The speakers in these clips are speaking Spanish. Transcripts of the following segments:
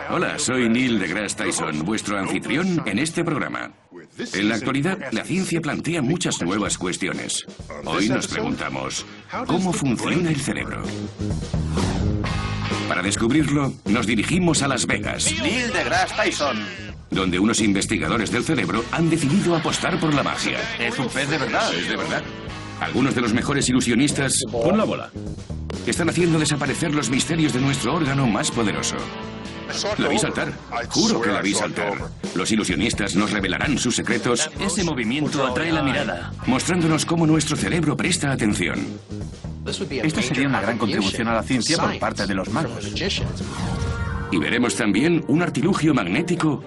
Hola, soy Neil deGrasse Tyson, vuestro anfitrión en este programa. En la actualidad, la ciencia plantea muchas nuevas cuestiones. Hoy nos preguntamos, ¿cómo funciona el cerebro? Para descubrirlo, nos dirigimos a Las Vegas. Neil deGrasse Tyson. Donde unos investigadores del cerebro han decidido apostar por la magia. Es un pez de verdad. Es de verdad. Algunos de los mejores ilusionistas... Pon la bola. Están haciendo desaparecer los misterios de nuestro órgano más poderoso. La vi saltar. Juro que la vi saltar. Los ilusionistas nos revelarán sus secretos. Ese movimiento atrae la mirada, Mostrándonos cómo nuestro cerebro presta atención. Esto sería una gran contribución a la ciencia por parte de los magos. Y veremos también un artilugio magnético.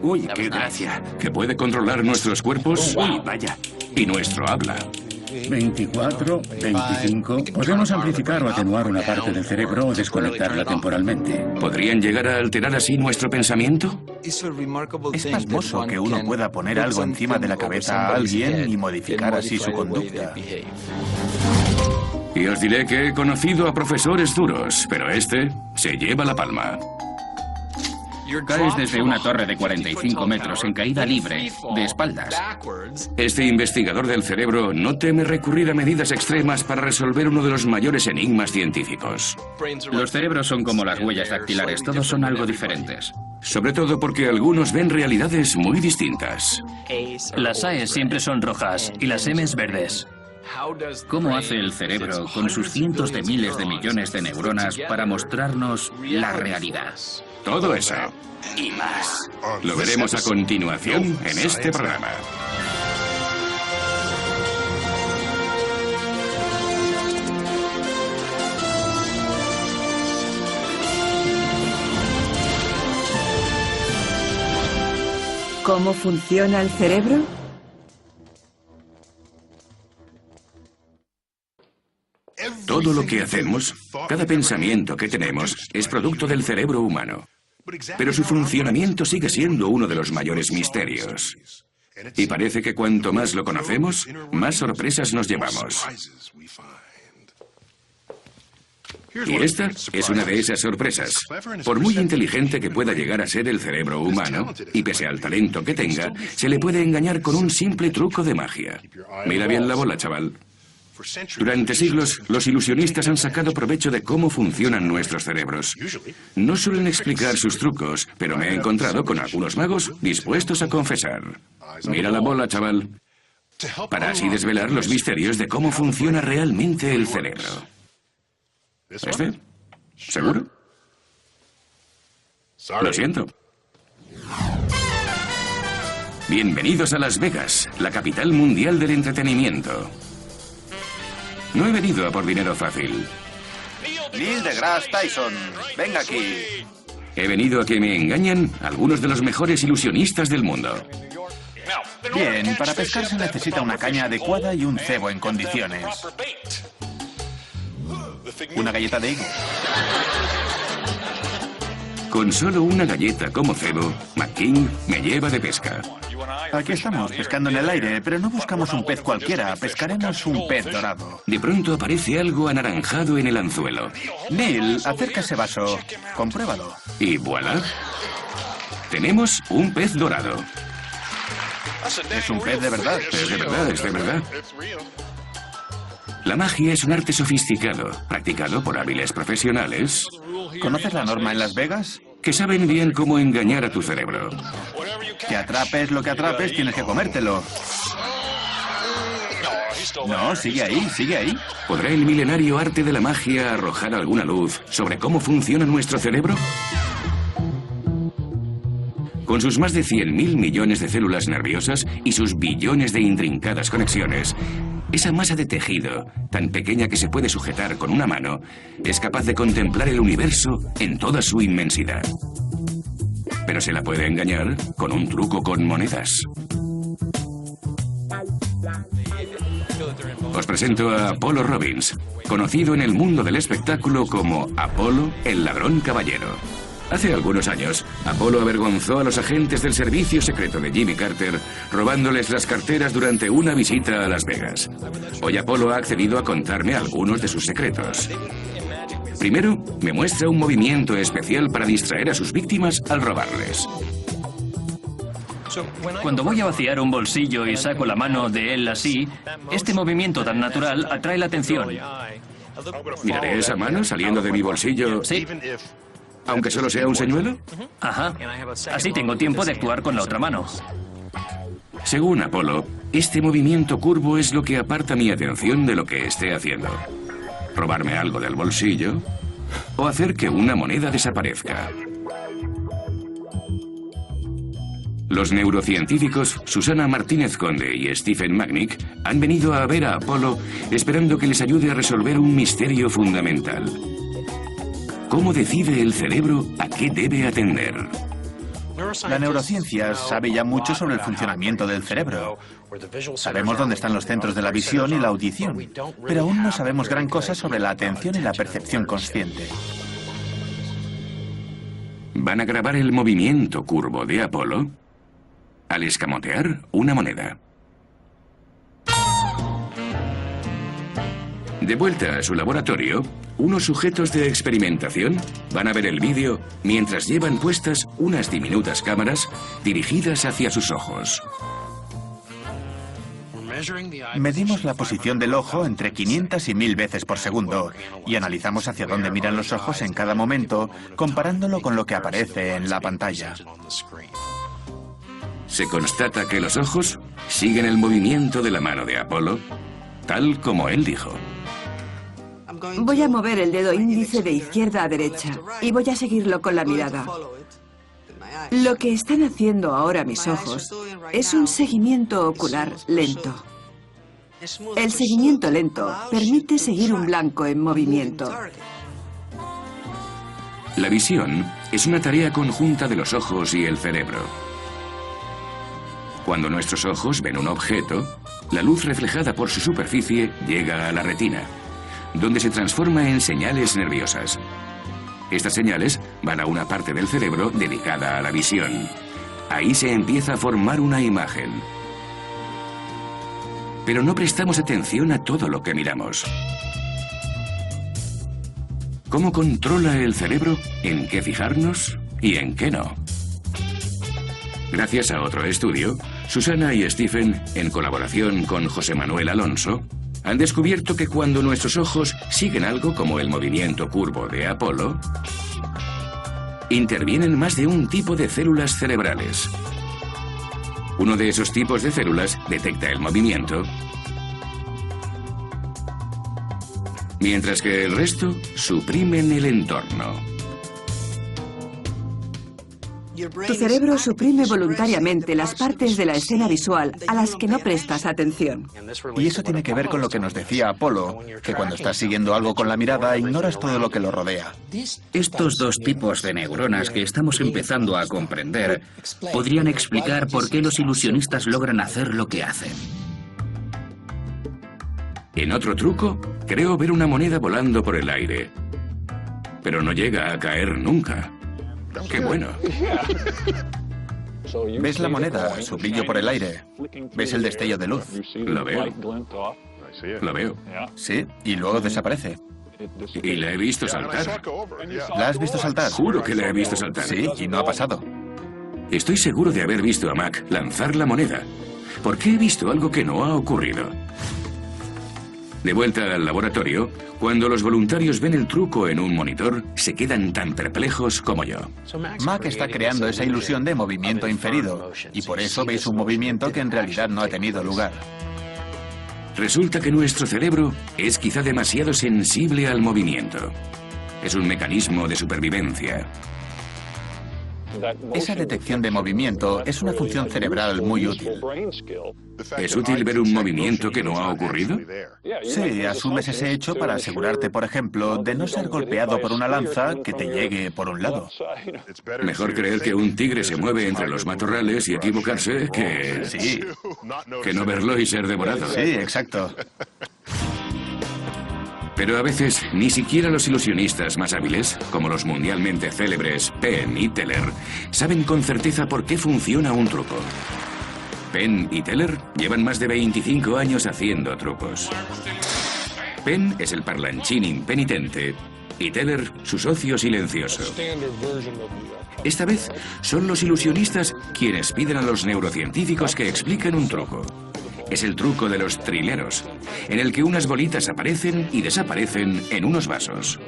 Uy, qué gracia. Que puede controlar nuestros cuerpos. Uy, vaya. Y nuestro habla. 24, 25... Podemos amplificar o atenuar una parte del cerebro o desconectarla temporalmente. ¿Podrían llegar a alterar así nuestro pensamiento? Es pasmoso que uno pueda poner algo encima de la cabeza a alguien y modificar así su conducta. Y os diré que he conocido a profesores duros, pero este se lleva la palma. Caes desde una torre de 45 metros en caída libre, de espaldas. Este investigador del cerebro no teme recurrir a medidas extremas para resolver uno de los mayores enigmas científicos. Los cerebros son como las huellas dactilares, todos son algo diferentes. Sobre todo porque algunos ven realidades muy distintas. Las A's siempre son rojas y las M's verdes. ¿Cómo hace el cerebro con sus cientos de miles de millones de neuronas para mostrarnos la realidad? Todo eso y más lo veremos a continuación en este programa. ¿Cómo funciona el cerebro? Todo lo que hacemos, cada pensamiento que tenemos, es producto del cerebro humano. Pero su funcionamiento sigue siendo uno de los mayores misterios. Y parece que cuanto más lo conocemos, más sorpresas nos llevamos. Y esta es una de esas sorpresas. Por muy inteligente que pueda llegar a ser el cerebro humano, y pese al talento que tenga, se le puede engañar con un simple truco de magia. Mira bien la bola, chaval. Durante siglos, los ilusionistas han sacado provecho de cómo funcionan nuestros cerebros. No suelen explicar sus trucos, pero me he encontrado con algunos magos dispuestos a confesar. Mira la bola, chaval. Para así desvelar los misterios de cómo funciona realmente el cerebro. ¿Este? ¿Seguro? Lo siento. Bienvenidos a Las Vegas, la capital mundial del entretenimiento. No he venido a por dinero fácil. Neil deGrasse Tyson, venga aquí. He venido a que me engañen algunos de los mejores ilusionistas del mundo. Bien, para pescar se necesita una caña adecuada y un cebo en condiciones. Una galleta de higo. Con solo una galleta como cebo, McKing me lleva de pesca. Aquí estamos, pescando en el aire, pero no buscamos un pez cualquiera, pescaremos un pez dorado. De pronto aparece algo anaranjado en el anzuelo. Neil, acerca ese vaso, compruébalo. Y voilà. Tenemos un pez dorado. Es un pez de verdad. Es de verdad, es de verdad. La magia es un arte sofisticado, practicado por hábiles profesionales. ¿Conoces la norma en Las Vegas? Que saben bien cómo engañar a tu cerebro. Que atrapes lo que atrapes, tienes que comértelo. No, sigue ahí, sigue ahí. ¿Podrá el milenario arte de la magia arrojar alguna luz sobre cómo funciona nuestro cerebro? Con sus más de 100.000 millones de células nerviosas y sus billones de intrincadas conexiones, esa masa de tejido, tan pequeña que se puede sujetar con una mano, es capaz de contemplar el universo en toda su inmensidad. Pero se la puede engañar con un truco con monedas. Os presento a Apollo Robbins, conocido en el mundo del espectáculo como Apolo, el ladrón caballero. Hace algunos años, Apolo avergonzó a los agentes del servicio secreto de Jimmy Carter, robándoles las carteras durante una visita a Las Vegas. Hoy Apolo ha accedido a contarme algunos de sus secretos. Primero, me muestra un movimiento especial para distraer a sus víctimas al robarles. Cuando voy a vaciar un bolsillo y saco la mano de él así, este movimiento tan natural atrae la atención. ¿Miraré esa mano saliendo de mi bolsillo? Sí. ¿Aunque solo sea un señuelo? Ajá. Así tengo tiempo de actuar con la otra mano. Según Apolo, este movimiento curvo es lo que aparta mi atención de lo que esté haciendo. Robarme algo del bolsillo o hacer que una moneda desaparezca. Los neurocientíficos Susana Martínez Conde y Stephen Magnick han venido a ver a Apolo esperando que les ayude a resolver un misterio fundamental. ¿Cómo decide el cerebro a qué debe atender? La neurociencia sabe ya mucho sobre el funcionamiento del cerebro. Sabemos dónde están los centros de la visión y la audición, pero aún no sabemos gran cosa sobre la atención y la percepción consciente. Van a grabar el movimiento curvo de Apolo al escamotear una moneda. De vuelta a su laboratorio, unos sujetos de experimentación van a ver el vídeo mientras llevan puestas unas diminutas cámaras dirigidas hacia sus ojos. Medimos la posición del ojo entre 500 y 1000 veces por segundo y analizamos hacia dónde miran los ojos en cada momento, comparándolo con lo que aparece en la pantalla. Se constata que los ojos siguen el movimiento de la mano de Apolo, tal como él dijo. Voy a mover el dedo índice de izquierda a derecha y voy a seguirlo con la mirada. Lo que están haciendo ahora mis ojos es un seguimiento ocular lento. El seguimiento lento permite seguir un blanco en movimiento. La visión es una tarea conjunta de los ojos y el cerebro. Cuando nuestros ojos ven un objeto, la luz reflejada por su superficie llega a la retina, donde se transforma en señales nerviosas. Estas señales van a una parte del cerebro dedicada a la visión. Ahí se empieza a formar una imagen. Pero no prestamos atención a todo lo que miramos. ¿Cómo controla el cerebro en qué fijarnos y en qué no? Gracias a otro estudio, Susana y Stephen, en colaboración con José Manuel Alonso, han descubierto que cuando nuestros ojos siguen algo como el movimiento curvo de Apolo, intervienen más de un tipo de células cerebrales. Uno de esos tipos de células detecta el movimiento, mientras que el resto suprimen el entorno. Tu cerebro suprime voluntariamente las partes de la escena visual a las que no prestas atención. Y eso tiene que ver con lo que nos decía Apolo, que cuando estás siguiendo algo con la mirada ignoras todo lo que lo rodea. Estos dos tipos de neuronas que estamos empezando a comprender podrían explicar por qué los ilusionistas logran hacer lo que hacen. En otro truco, creo ver una moneda volando por el aire, pero no llega a caer nunca. ¡Qué bueno! Ves la moneda, su brillo por el aire. Ves el destello de luz. Lo veo. Lo veo. Sí, y luego desaparece. Y la he visto saltar. ¿La has visto saltar? Juro que la he visto saltar. Sí, y no ha pasado. Estoy seguro de haber visto a Mac lanzar la moneda, porque he visto algo que no ha ocurrido. De vuelta al laboratorio, cuando los voluntarios ven el truco en un monitor, se quedan tan perplejos como yo. Mac está creando esa ilusión de movimiento inferido, y por eso veis un movimiento que en realidad no ha tenido lugar. Resulta que nuestro cerebro es quizá demasiado sensible al movimiento. Es un mecanismo de supervivencia. Esa detección de movimiento es una función cerebral muy útil. ¿Es útil ver un movimiento que no ha ocurrido? Sí, asumes ese hecho para asegurarte, por ejemplo, de no ser golpeado por una lanza que te llegue por un lado. Mejor creer que un tigre se mueve entre los matorrales y equivocarse Sí. que no verlo y ser devorado. Sí, exacto. Pero a veces, ni siquiera los ilusionistas más hábiles, como los mundialmente célebres Penn y Teller, saben con certeza por qué funciona un truco. Penn y Teller llevan más de 25 años haciendo trucos. Penn es el parlanchín impenitente y Teller su socio silencioso. Esta vez son los ilusionistas quienes piden a los neurocientíficos que expliquen un truco. Es el truco de los trileros, en el que unas bolitas aparecen y desaparecen en unos vasos.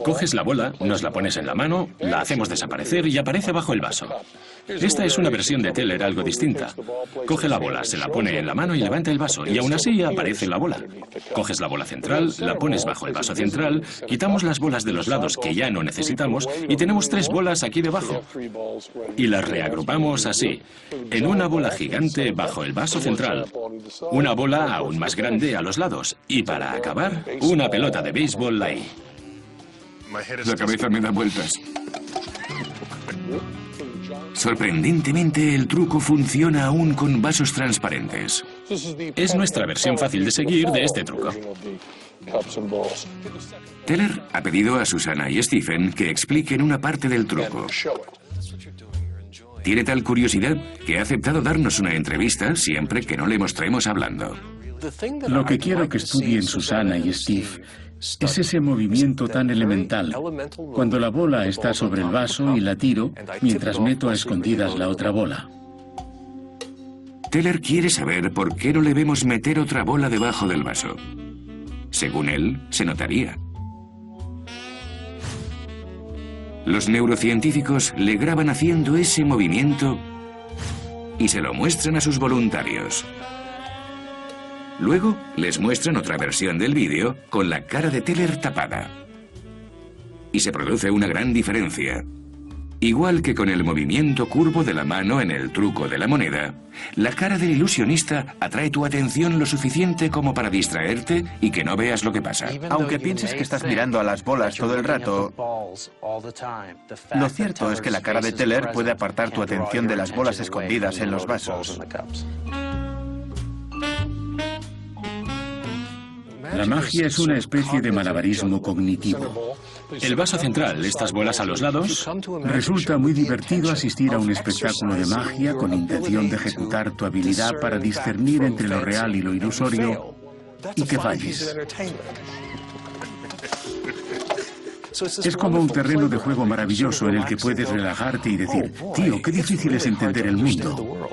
Coges la bola, nos la pones en la mano, la hacemos desaparecer y aparece bajo el vaso. Esta es una versión de Teller algo distinta. Coge la bola, se la pone en la mano y levanta el vaso, y aún así aparece la bola. Coges la bola central, la pones bajo el vaso central, quitamos las bolas de los lados que ya no necesitamos y tenemos 3 bolas aquí debajo. Y las reagrupamos así, en una bola gigante bajo el vaso central, una bola aún más grande a los lados, y para acabar, una pelota de béisbol ahí. La cabeza me da vueltas. Sorprendentemente, el truco funciona aún con vasos transparentes. Es nuestra versión fácil de seguir de este truco. Teller ha pedido a Susana y Stephen que expliquen una parte del truco. Tiene tal curiosidad que ha aceptado darnos una entrevista siempre que no le mostremos hablando. Lo que quiero que estudien Susana y Steve es ese movimiento tan elemental, cuando la bola está sobre el vaso y la tiro, mientras meto a escondidas la otra bola. Teller quiere saber por qué no le vemos meter otra bola debajo del vaso. Según él, se notaría. Los neurocientíficos le graban haciendo ese movimiento y se lo muestran a sus voluntarios. Luego les muestran otra versión del vídeo con la cara de Teller tapada. Y se produce una gran diferencia. Igual que con el movimiento curvo de la mano en el truco de la moneda, la cara del ilusionista atrae tu atención lo suficiente como para distraerte y que no veas lo que pasa. Aunque pienses que estás mirando a las bolas todo el rato, lo cierto es que la cara de Teller puede apartar tu atención de las bolas escondidas en los vasos. La magia es una especie de malabarismo cognitivo. El vaso central, estas bolas a los lados. Resulta muy divertido asistir a un espectáculo de magia con intención de ejecutar tu habilidad para discernir entre lo real y lo ilusorio y que falles. Es como un terreno de juego maravilloso en el que puedes relajarte y decir, tío, qué difícil es entender el mundo.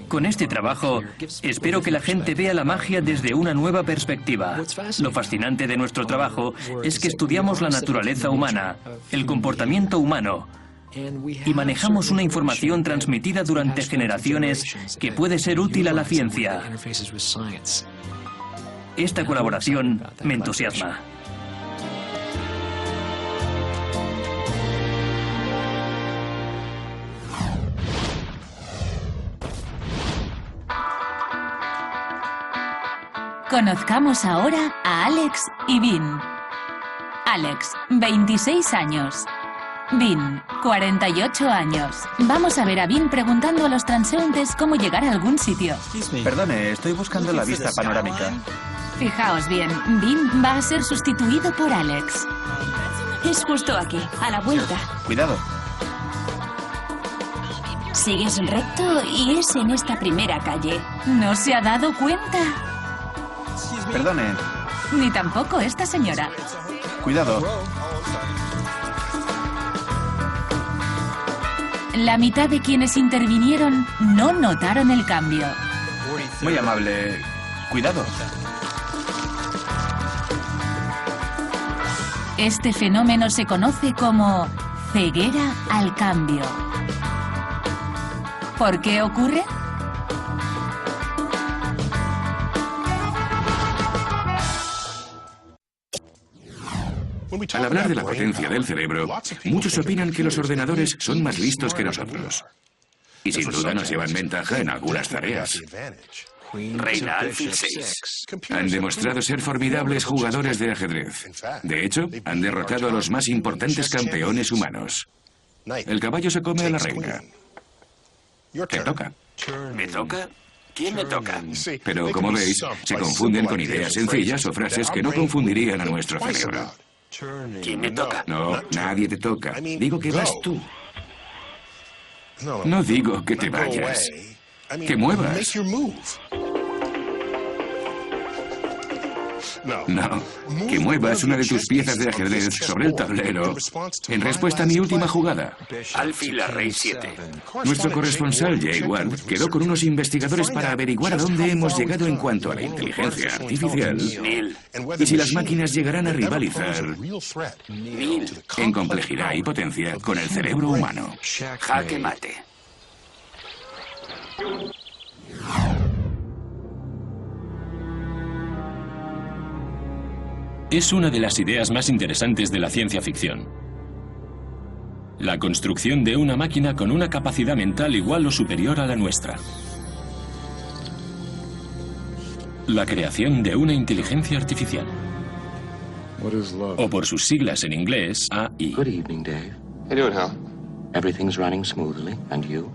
Con este trabajo, espero que la gente vea la magia desde una nueva perspectiva. Lo fascinante de nuestro trabajo es que estudiamos la naturaleza humana, el comportamiento humano, y manejamos una información transmitida durante generaciones que puede ser útil a la ciencia. Esta colaboración me entusiasma. Conozcamos ahora a Alex y Vin. Alex, 26 años. Vin, 48 años. Vamos a ver a Vin preguntando a los transeúntes cómo llegar a algún sitio. Perdone, estoy buscando la vista panorámica. Fijaos bien, Vin va a ser sustituido por Alex. Es justo aquí, a la vuelta. Cuidado. Sigues recto y es en esta primera calle. ¿No se ha dado cuenta? Perdone. Ni tampoco esta señora. Cuidado. La mitad de quienes intervinieron no notaron el cambio. Muy amable. Cuidado. Este fenómeno se conoce como ceguera al cambio. ¿Por qué ocurre? Al hablar de la potencia del cerebro, muchos opinan que los ordenadores son más listos que nosotros. Y sin duda nos llevan ventaja en algunas tareas. Reina alfil 6. Han demostrado ser formidables jugadores de ajedrez. De hecho, han derrotado a los más importantes campeones humanos. El caballo se come a la reina. Te toca. ¿Me toca? ¿Quién me toca? Pero como veis, se confunden con ideas sencillas o frases que no confundirían a nuestro cerebro. ¿Quién me toca? No, nadie te toca. Digo que vas tú. No digo que te vayas. Que muevas. No, que muevas una de tus piezas de ajedrez sobre el tablero en respuesta a mi última jugada. Alfil a rey 7. Nuestro corresponsal, Jay Ward, quedó con unos investigadores para averiguar a dónde hemos llegado en cuanto a la inteligencia artificial y si las máquinas llegarán a rivalizar en complejidad y potencia con el cerebro humano. Jaque mate. Es una de las ideas más interesantes de la ciencia ficción. La construcción de una máquina con una capacidad mental igual o superior a la nuestra. La creación de una inteligencia artificial. O por sus siglas en inglés, AI. Good evening, Dave. How you doing, Hal? Everything's running smoothly, and you?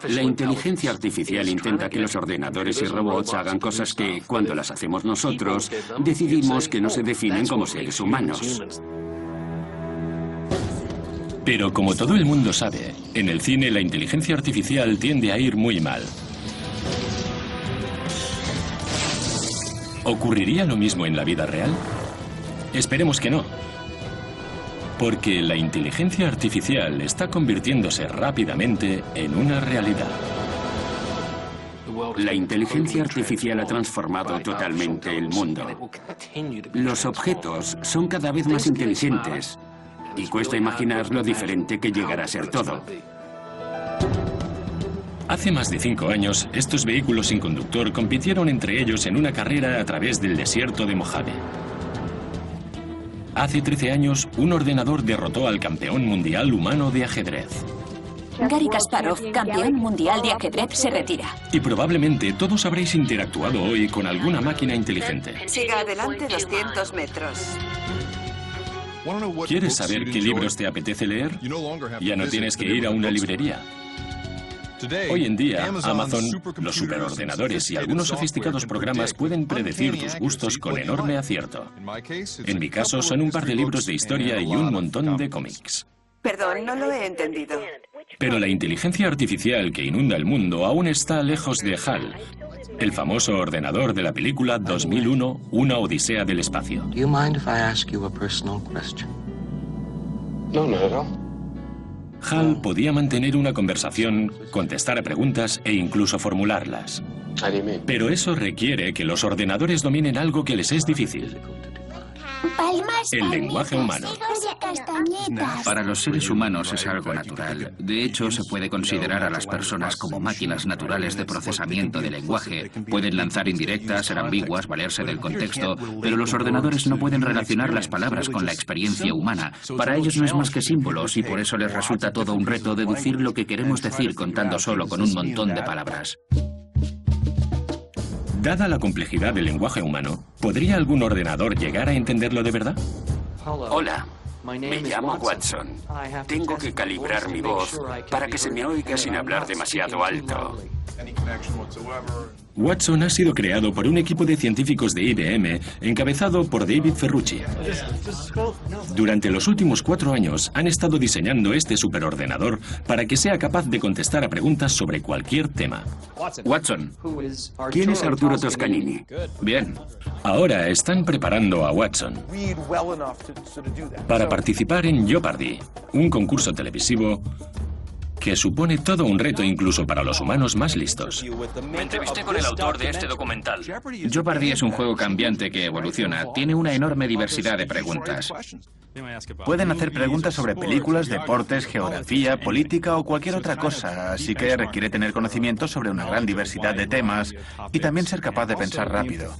La inteligencia artificial intenta que los ordenadores y robots hagan cosas que, cuando las hacemos nosotros, decidimos que no se definen como seres humanos. Pero como todo el mundo sabe, en el cine la inteligencia artificial tiende a ir muy mal. ¿Ocurriría lo mismo en la vida real? Esperemos que no. Porque la inteligencia artificial está convirtiéndose rápidamente en una realidad. La inteligencia artificial ha transformado totalmente el mundo. Los objetos son cada vez más inteligentes y cuesta imaginar lo diferente que llegará a ser todo. Hace más de 5 años, estos vehículos sin conductor compitieron entre ellos en una carrera a través del desierto de Mojave. Hace 13 años, un ordenador derrotó al campeón mundial humano de ajedrez. Garry Kasparov, campeón mundial de ajedrez, se retira. Y probablemente todos habréis interactuado hoy con alguna máquina inteligente. Siga adelante 200 metros. ¿Quieres saber qué libros te apetece leer? Ya no tienes que ir a una librería. Hoy en día, Amazon, los superordenadores y algunos sofisticados programas pueden predecir tus gustos con enorme acierto. En mi caso, son un par de libros de historia y un montón de cómics. Perdón, no lo he entendido. Pero la inteligencia artificial que inunda el mundo aún está lejos de HAL, el famoso ordenador de la película 2001, Una odisea del espacio. Do you mind if I ask you a personal question? No, not at all. HAL podía mantener una conversación, contestar a preguntas e incluso formularlas. Pero eso requiere que los ordenadores dominen algo que les es difícil. El lenguaje humano. Para los seres humanos es algo natural. De hecho, se puede considerar a las personas como máquinas naturales de procesamiento de lenguaje. Pueden lanzar indirectas, ser ambiguas, valerse del contexto, pero los ordenadores no pueden relacionar las palabras con la experiencia humana. Para ellos no es más que símbolos y por eso les resulta todo un reto deducir lo que queremos decir contando solo con un montón de palabras. Dada la complejidad del lenguaje humano, ¿podría algún ordenador llegar a entenderlo de verdad? Hola, me llamo Watson. Tengo que calibrar mi voz para que se me oiga sin hablar demasiado alto. Watson ha sido creado por un equipo de científicos de IBM encabezado por David Ferrucci. Durante los últimos 4 años han estado diseñando este superordenador para que sea capaz de contestar a preguntas sobre cualquier tema. Watson, ¿quién es Arturo Toscanini? Bien. Ahora están preparando a Watson para participar en Jeopardy, un concurso televisivo que supone todo un reto incluso para los humanos más listos. Me entrevisté con el autor de este documental. Jeopardy es un juego cambiante que evoluciona. Tiene una enorme diversidad de preguntas. Pueden hacer preguntas sobre películas, deportes, geografía, política o cualquier otra cosa, así que requiere tener conocimiento sobre una gran diversidad de temas y también ser capaz de pensar rápido.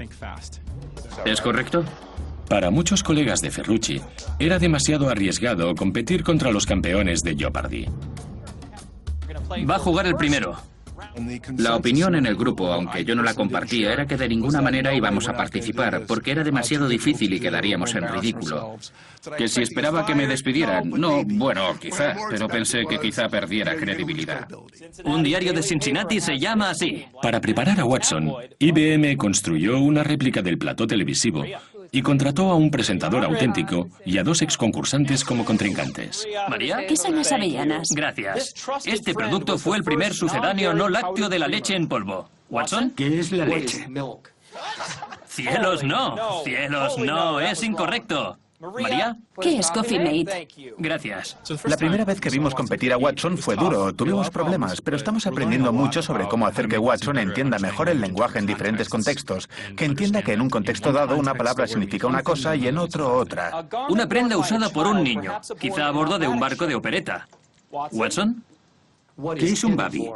¿Es correcto? Para muchos colegas de Ferrucci, era demasiado arriesgado competir contra los campeones de Jeopardy. Va a jugar el primero. La opinión en el grupo, aunque yo no la compartía, era que de ninguna manera íbamos a participar, porque era demasiado difícil y quedaríamos en ridículo. Que si esperaba que me despidieran, no, bueno, quizá, pero pensé que quizá perdiera credibilidad. Un diario de Cincinnati se llama así. Para preparar a Watson, IBM construyó una réplica del plató televisivo y contrató a un presentador auténtico y a 2 exconcursantes como contrincantes. ¿María? ¿Qué son las avellanas? Gracias. Este producto fue el primer sucedáneo no lácteo de la leche en polvo. ¿Watson? ¿Qué es la leche? ¡Cielos no! ¡Cielos no! ¡Es incorrecto! ¿María? ¿Qué es Coffee Mate? Gracias. La primera vez que vimos competir a Watson fue duro, tuvimos problemas, pero estamos aprendiendo mucho sobre cómo hacer que Watson entienda mejor el lenguaje en diferentes contextos, que entienda que en un contexto dado una palabra significa una cosa y en otro otra. Una prenda usada por un niño, quizá a bordo de un barco de opereta. ¿Watson? ¿Qué es un babi?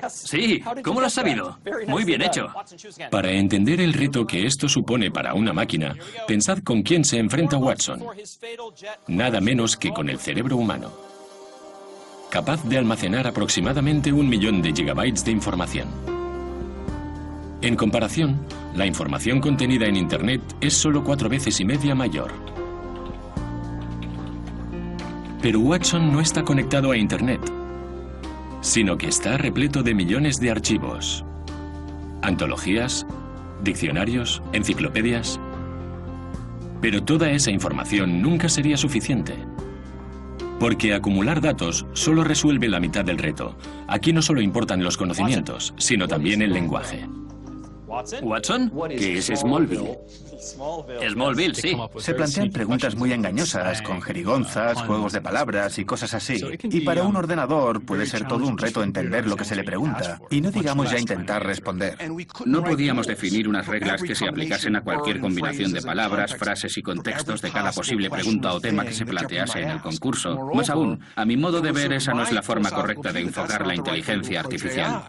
Sí, ¿cómo lo has sabido? Muy bien hecho. Para entender el reto que esto supone para una máquina, pensad con quién se enfrenta Watson. Nada menos que con el cerebro humano, capaz de almacenar aproximadamente 1 millón de gigabytes de información. En comparación, la información contenida en Internet es solo 4 veces y media mayor. Pero Watson no está conectado a Internet, sino que está repleto de millones de archivos, antologías, diccionarios, enciclopedias. Pero toda esa información nunca sería suficiente, porque acumular datos solo resuelve la mitad del reto. Aquí no solo importan los conocimientos, sino también el lenguaje. ¿Watson? ¿Qué es Smallville? Smallville, sí. Se plantean preguntas muy engañosas, con jerigonzas, juegos de palabras y cosas así. Y para un ordenador puede ser todo un reto entender lo que se le pregunta, y no digamos ya intentar responder. No podíamos definir unas reglas que se aplicasen a cualquier combinación de palabras, frases y contextos de cada posible pregunta o tema que se plantease en el concurso. Más aún, a mi modo de ver, esa no es la forma correcta de enfocar la inteligencia artificial.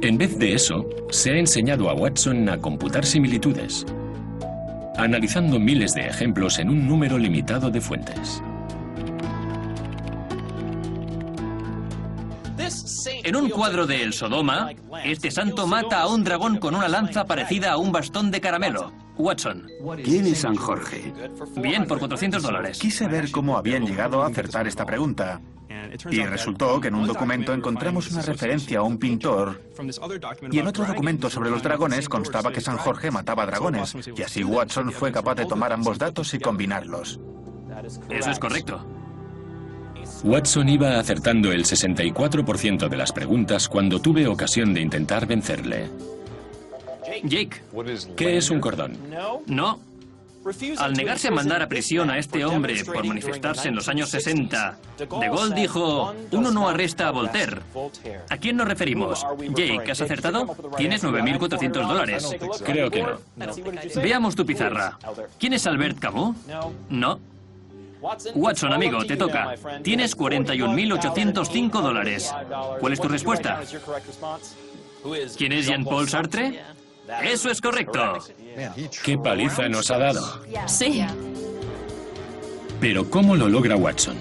En vez de eso, se ha enseñado a Watson a computar similitudes, analizando miles de ejemplos en un número limitado de fuentes. En un cuadro de El Sodoma, este santo mata a un dragón con una lanza parecida a un bastón de caramelo. Watson. ¿Quién es San Jorge? Bien, por $400. Quise ver cómo habían llegado a acertar esta pregunta. Y resultó que en un documento encontramos una referencia a un pintor y en otro documento sobre los dragones constaba que San Jorge mataba dragones y así Watson fue capaz de tomar ambos datos y combinarlos. Eso es correcto. Watson iba acertando el 64% de las preguntas cuando tuve ocasión de intentar vencerle. Jake. ¿Qué es un cordón? No. Al negarse a mandar a prisión a este hombre por manifestarse en los años 60, de Gaulle dijo, uno no arresta a Voltaire. ¿A quién nos referimos? Jake, ¿has acertado? Tienes $9.400. Creo que no. Veamos tu pizarra. ¿Quién es Albert Camus? No. Watson, amigo, te toca. Tienes $41.805. ¿Cuál es tu respuesta? ¿Quién es Jean-Paul Sartre? Eso es correcto. ¿Qué paliza nos ha dado? Sí. Pero ¿cómo lo logra Watson?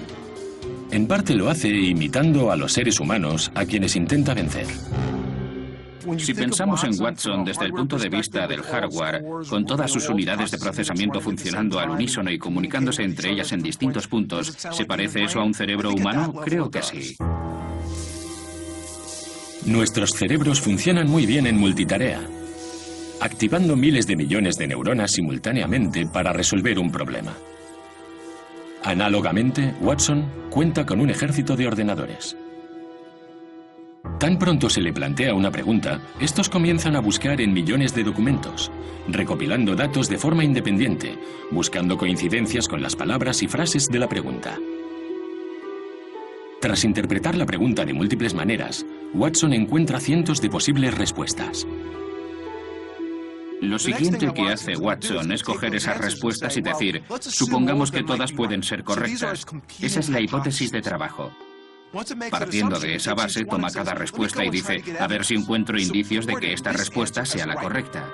En parte lo hace imitando a los seres humanos a quienes intenta vencer. Si pensamos en Watson desde el punto de vista del hardware, con todas sus unidades de procesamiento funcionando al unísono y comunicándose entre ellas en distintos puntos, ¿se parece eso a un cerebro humano? Creo que sí. Nuestros cerebros funcionan muy bien en multitarea, activando miles de millones de neuronas simultáneamente para resolver un problema. Análogamente, Watson cuenta con un ejército de ordenadores. Tan pronto se le plantea una pregunta, estos comienzan a buscar en millones de documentos, recopilando datos de forma independiente, buscando coincidencias con las palabras y frases de la pregunta. Tras interpretar la pregunta de múltiples maneras, Watson encuentra cientos de posibles respuestas. Lo siguiente que hace Watson es coger esas respuestas y decir, supongamos que todas pueden ser correctas. Esa es la hipótesis de trabajo. Partiendo de esa base, toma cada respuesta y dice, a ver si encuentro indicios de que esta respuesta sea la correcta.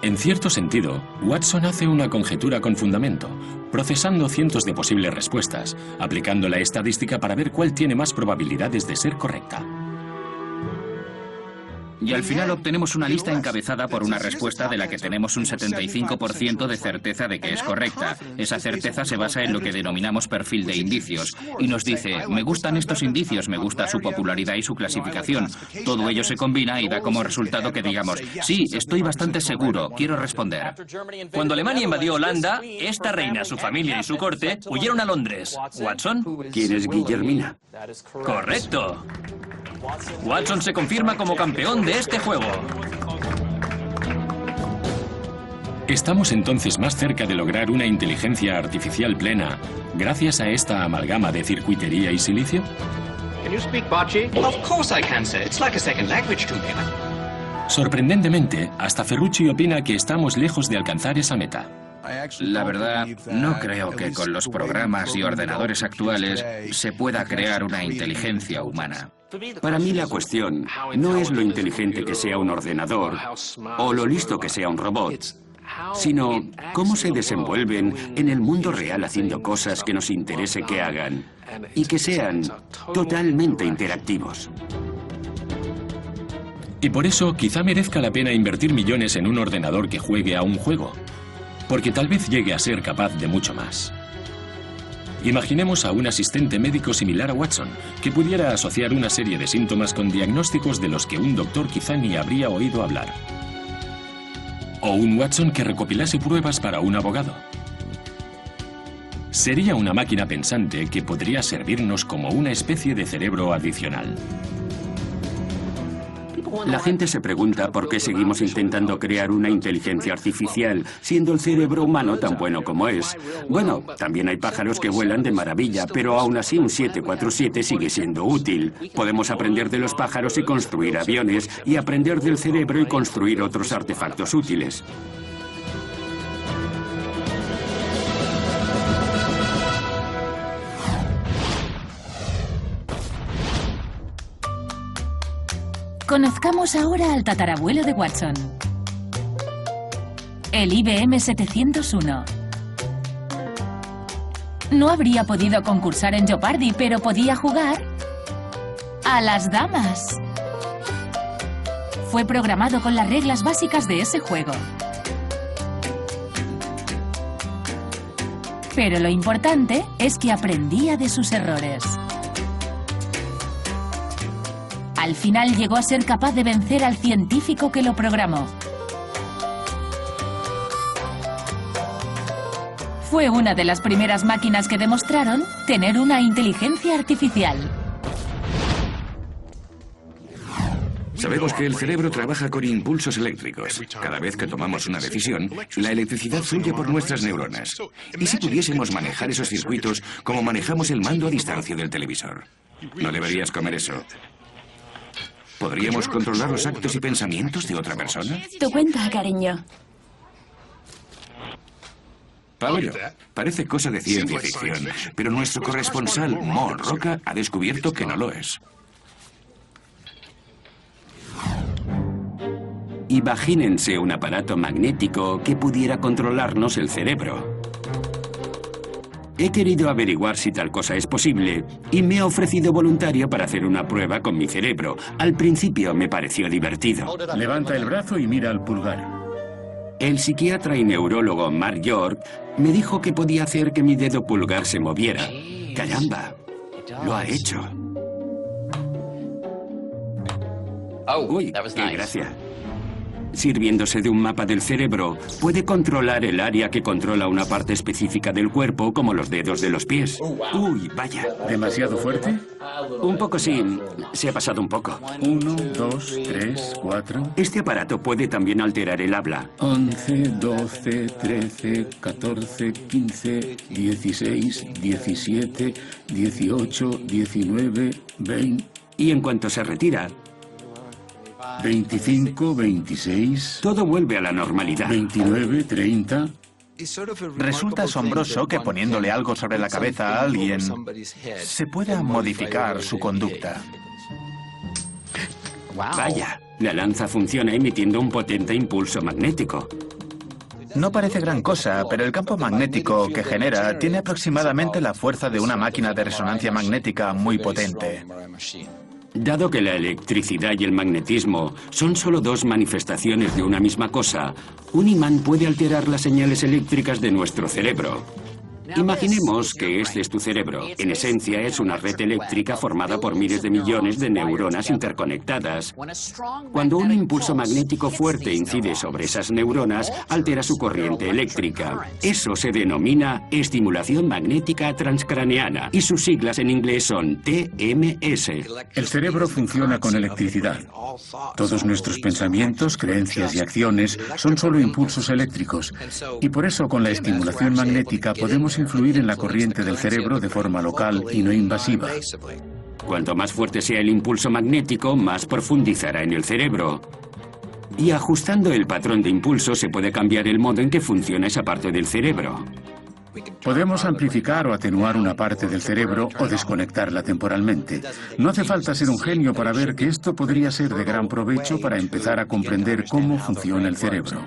En cierto sentido, Watson hace una conjetura con fundamento, procesando cientos de posibles respuestas, aplicando la estadística para ver cuál tiene más probabilidades de ser correcta. Y al final obtenemos una lista encabezada por una respuesta de la que tenemos un 75% de certeza de que es correcta. Esa certeza se basa en lo que denominamos perfil de indicios. Y nos dice, me gustan estos indicios, me gusta su popularidad y su clasificación. Todo ello se combina y da como resultado que digamos, sí, estoy bastante seguro, quiero responder. Cuando Alemania invadió Holanda, esta reina, su familia y su corte huyeron a Londres. ¿Watson? ¿Quién es Guillermina? Correcto. Watson se confirma como campeón de este juego. Estamos entonces más cerca de lograr una inteligencia artificial plena gracias a esta amalgama de circuitería y silicio. Sorprendentemente, hasta Ferrucci opina que estamos lejos de alcanzar esa meta. La verdad, no creo que con los programas y ordenadores actuales se pueda crear una inteligencia humana. Para mí la cuestión no es lo inteligente que sea un ordenador o lo listo que sea un robot, sino cómo se desenvuelven en el mundo real haciendo cosas que nos interese que hagan y que sean totalmente interactivos. Y por eso quizá merezca la pena invertir millones en un ordenador que juegue a un juego, porque tal vez llegue a ser capaz de mucho más. Imaginemos a un asistente médico similar a Watson, que pudiera asociar una serie de síntomas con diagnósticos de los que un doctor quizá ni habría oído hablar. O un Watson que recopilase pruebas para un abogado. Sería una máquina pensante que podría servirnos como una especie de cerebro adicional. La gente se pregunta por qué seguimos intentando crear una inteligencia artificial, siendo el cerebro humano tan bueno como es. Bueno, también hay pájaros que vuelan de maravilla, pero aún así un 747 sigue siendo útil. Podemos aprender de los pájaros y construir aviones, y aprender del cerebro y construir otros artefactos útiles. Conozcamos ahora al tatarabuelo de Watson, el IBM 701. No habría podido concursar en Jeopardy, pero podía jugar a las damas. Fue programado con las reglas básicas de ese juego. Pero lo importante es que aprendía de sus errores. Al final llegó a ser capaz de vencer al científico que lo programó. Fue una de las primeras máquinas que demostraron tener una inteligencia artificial. Sabemos que el cerebro trabaja con impulsos eléctricos. Cada vez que tomamos una decisión, la electricidad fluye por nuestras neuronas. ¿Y si pudiésemos manejar esos circuitos como manejamos el mando a distancia del televisor? No deberías comer eso. ¿Podríamos controlar los actos y pensamientos de otra persona? Tu cuenta, cariño. Pablo, parece cosa de ciencia ficción, pero nuestro corresponsal, Mo Roca, ha descubierto que no lo es. Imagínense un aparato magnético que pudiera controlarnos el cerebro. He querido averiguar si tal cosa es posible y me he ofrecido voluntario para hacer una prueba con mi cerebro. Al principio me pareció divertido. Levanta el brazo y mira al pulgar. El psiquiatra y neurólogo Mark York me dijo que podía hacer que mi dedo pulgar se moviera. ¡Caramba! Lo ha hecho. Uy, qué gracia. Sirviéndose de un mapa del cerebro, puede controlar el área que controla una parte específica del cuerpo, como los dedos de los pies. Uy, vaya. ¿Demasiado fuerte? Un poco sí, se ha pasado un poco. 1, 2, 3, 4. Este aparato puede también alterar el habla. 11, 12, 13, 14, 15, 16, 17, 18, 19, 20... Y en cuanto se retira, 25, 26... todo vuelve a la normalidad. 29, 30... Resulta asombroso que poniéndole algo sobre la cabeza a alguien se pueda modificar su conducta. Vaya, la lanza funciona emitiendo un potente impulso magnético. No parece gran cosa, pero el campo magnético que genera tiene aproximadamente la fuerza de una máquina de resonancia magnética muy potente. Dado que la electricidad y el magnetismo son solo dos manifestaciones de una misma cosa, un imán puede alterar las señales eléctricas de nuestro cerebro. Imaginemos que este es tu cerebro. En esencia es una red eléctrica formada por miles de millones de neuronas interconectadas. Cuando un impulso magnético fuerte incide sobre esas neuronas, altera su corriente eléctrica. Eso se denomina estimulación magnética transcraneana y sus siglas en inglés son TMS. El cerebro funciona con electricidad. Todos nuestros pensamientos, creencias y acciones son solo impulsos eléctricos. Y por eso con la estimulación magnética podemos influir en la corriente del cerebro de forma local y no invasiva. Cuanto más fuerte sea el impulso magnético, más profundizará en el cerebro. Y ajustando el patrón de impulso se puede cambiar el modo en que funciona esa parte del cerebro. Podemos amplificar o atenuar una parte del cerebro o desconectarla temporalmente. No hace falta ser un genio para ver que esto podría ser de gran provecho para empezar a comprender cómo funciona el cerebro.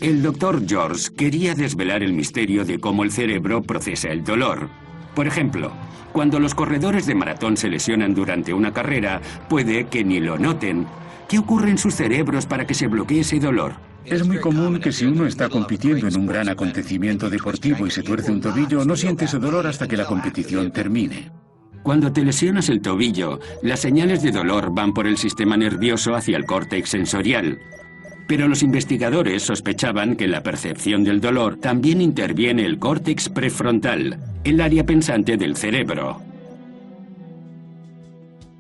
El Dr. George quería desvelar el misterio de cómo el cerebro procesa el dolor. Por ejemplo, cuando los corredores de maratón se lesionan durante una carrera, puede que ni lo noten. ¿Qué ocurre en sus cerebros para que se bloquee ese dolor? Es muy común que si uno está compitiendo en un gran acontecimiento deportivo y se tuerce un tobillo, no siente ese dolor hasta que la competición termine. Cuando te lesionas el tobillo, las señales de dolor van por el sistema nervioso hacia el córtex sensorial. Pero los investigadores sospechaban que en la percepción del dolor también interviene el córtex prefrontal, el área pensante del cerebro.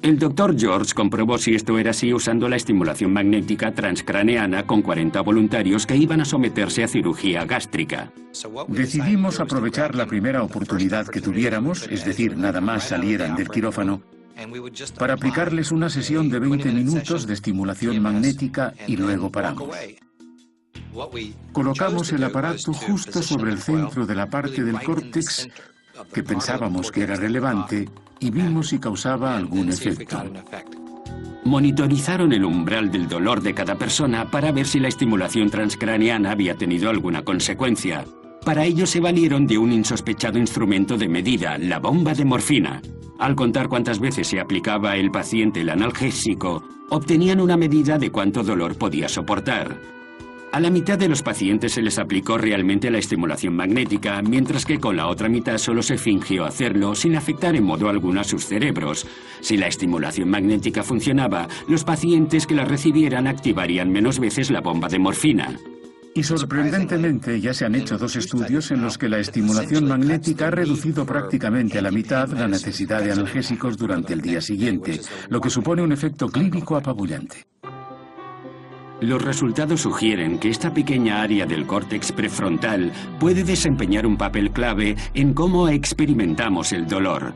El Dr. George comprobó si esto era así usando la estimulación magnética transcraneana con 40 voluntarios que iban a someterse a cirugía gástrica. Decidimos aprovechar la primera oportunidad que tuviéramos, es decir, nada más salieran del quirófano, para aplicarles una sesión de 20 minutos de estimulación magnética y luego paramos. Colocamos el aparato justo sobre el centro de la parte del córtex que pensábamos que era relevante y vimos si causaba algún efecto. Monitorizaron el umbral del dolor de cada persona para ver si la estimulación transcraneana había tenido alguna consecuencia. Para ello se valieron de un insospechado instrumento de medida, la bomba de morfina. Al contar cuántas veces se aplicaba el paciente el analgésico, obtenían una medida de cuánto dolor podía soportar. A la mitad de los pacientes se les aplicó realmente la estimulación magnética, mientras que con la otra mitad solo se fingió hacerlo sin afectar en modo alguno a sus cerebros. Si la estimulación magnética funcionaba, los pacientes que la recibieran activarían menos veces la bomba de morfina. Y sorprendentemente ya se han hecho 2 estudios en los que la estimulación magnética ha reducido prácticamente a la mitad la necesidad de analgésicos durante el día siguiente, lo que supone un efecto clínico apabullante. Los resultados sugieren que esta pequeña área del córtex prefrontal puede desempeñar un papel clave en cómo experimentamos el dolor.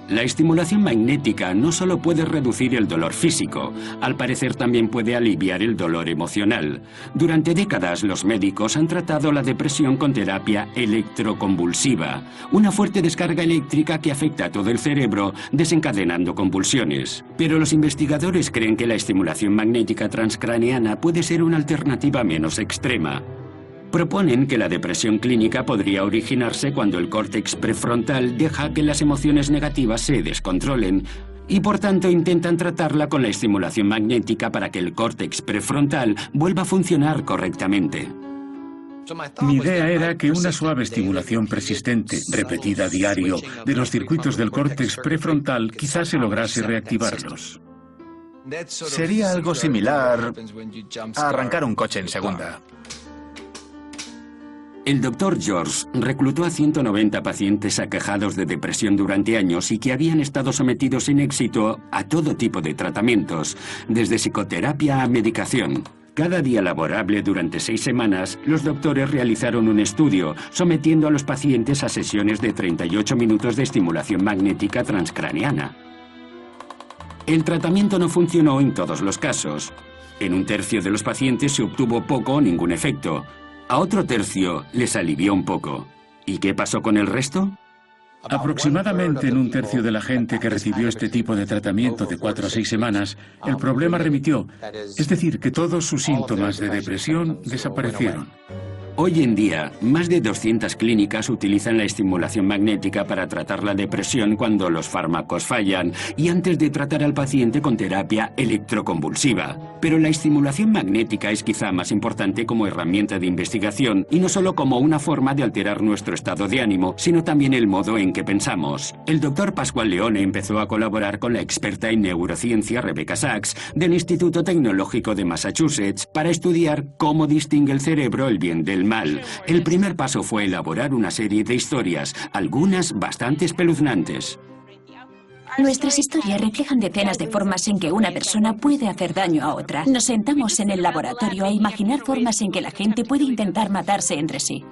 La estimulación magnética no solo puede reducir el dolor físico, al parecer también puede aliviar el dolor emocional. Durante décadas los médicos han tratado la depresión con terapia electroconvulsiva, una fuerte descarga eléctrica que afecta a todo el cerebro, desencadenando convulsiones. Pero los investigadores creen que la estimulación magnética transcraneana puede ser una alternativa menos extrema. Proponen que la depresión clínica podría originarse cuando el córtex prefrontal deja que las emociones negativas se descontrolen y por tanto intentan tratarla con la estimulación magnética para que el córtex prefrontal vuelva a funcionar correctamente. Mi idea era que una suave estimulación persistente, repetida a diario, de los circuitos del córtex prefrontal quizás se lograse reactivarlos. Sería algo similar a arrancar un coche en segunda. El Dr. George reclutó a 190 pacientes aquejados de depresión durante años y que habían estado sometidos sin éxito a todo tipo de tratamientos, desde psicoterapia a medicación. Cada día laborable durante 6 semanas, los doctores realizaron un estudio, sometiendo a los pacientes a sesiones de 38 minutos de estimulación magnética transcraneana. El tratamiento no funcionó en todos los casos. En un tercio de los pacientes se obtuvo poco o ningún efecto. A otro tercio les alivió un poco. ¿Y qué pasó con el resto? Aproximadamente en un tercio de la gente que recibió este tipo de tratamiento de 4 a 6 semanas, el problema remitió, es decir, que todos sus síntomas de depresión desaparecieron. Hoy en día, más de 200 clínicas utilizan la estimulación magnética para tratar la depresión cuando los fármacos fallan y antes de tratar al paciente con terapia electroconvulsiva. Pero la estimulación magnética es quizá más importante como herramienta de investigación y no solo como una forma de alterar nuestro estado de ánimo, sino también el modo en que pensamos. El doctor Pascual Leone empezó a colaborar con la experta en neurociencia Rebecca Sachs del Instituto Tecnológico de Massachusetts para estudiar cómo distingue el cerebro el bien del mal. El primer paso fue elaborar una serie de historias, algunas bastante espeluznantes. Nuestras historias reflejan decenas de formas en que una persona puede hacer daño a otra. Nos sentamos en el laboratorio a imaginar formas en que la gente puede intentar matarse entre sí.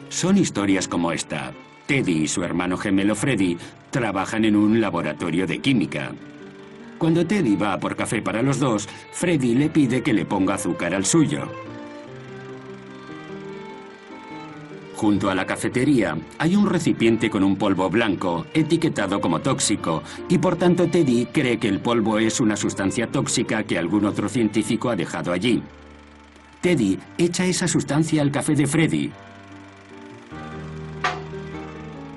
Son historias como esta. Teddy y su hermano gemelo Freddy trabajan en un laboratorio de química. Cuando Teddy va a por café para los dos, Freddy le pide que le ponga azúcar al suyo. Junto a la cafetería hay un recipiente con un polvo blanco, etiquetado como tóxico, y por tanto Teddy cree que el polvo es una sustancia tóxica que algún otro científico ha dejado allí. Teddy echa esa sustancia al café de Freddy.